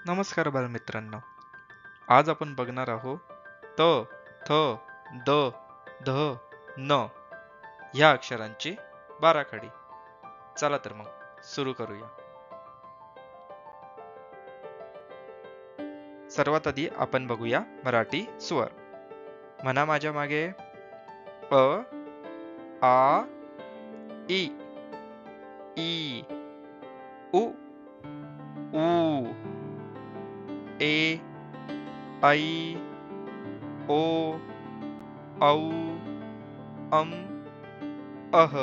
नमस्कार बालमित्रांनो. आज आपण बघणार आहोत त, थ, द, ध, न ह्या अक्षरांची बाराखडी. चला तर मग सुरू करूया. सर्वात आधी आपण बघूया मराठी स्वर. म्हणा माझ्या मागे. अ, आ, इ, ई, उ, ऊ, ए, ऐ, ओ, औ, अम, अह.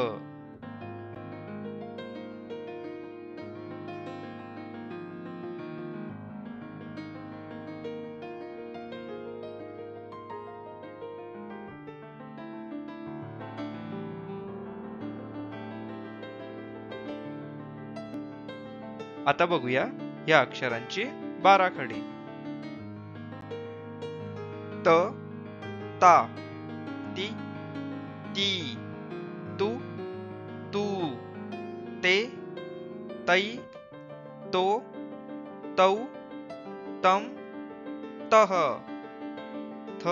आता बघूया या अक्षरांची बाराखडी. त, ता, ती, ती, तू, तू, ते, तै, तो, तौ, तम, तह, थ,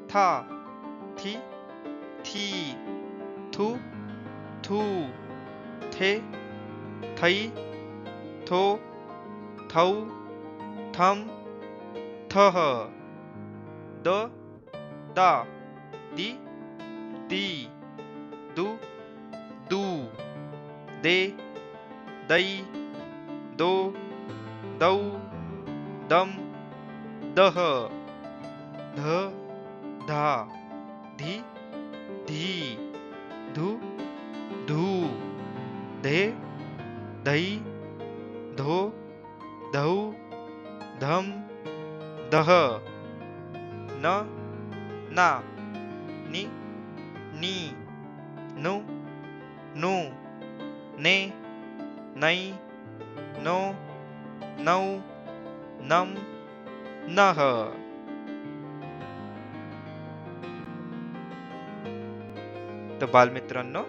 था, थी, थी, थू, थू, थे, थै, थो, थौ, थम, थह, द, दा, दी, दी, दू, दू, दे, दै, दो, दौ, दम, दह, ध, धा, धी, धी, धू, धू, धे, धै, धो, धौ, धम, दह, न, ना, नि, नी, नु, नु, ने, नै, नो, नौ, नम, नह. तर बालमित्रांनो,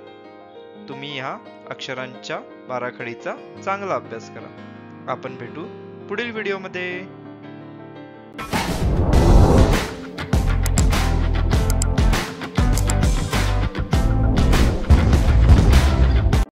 तुम्ही ह्या अक्षरांच्या बाराखडीचा चांगला अभ्यास करा. आपण भेटू पुढील व्हिडिओमध्ये.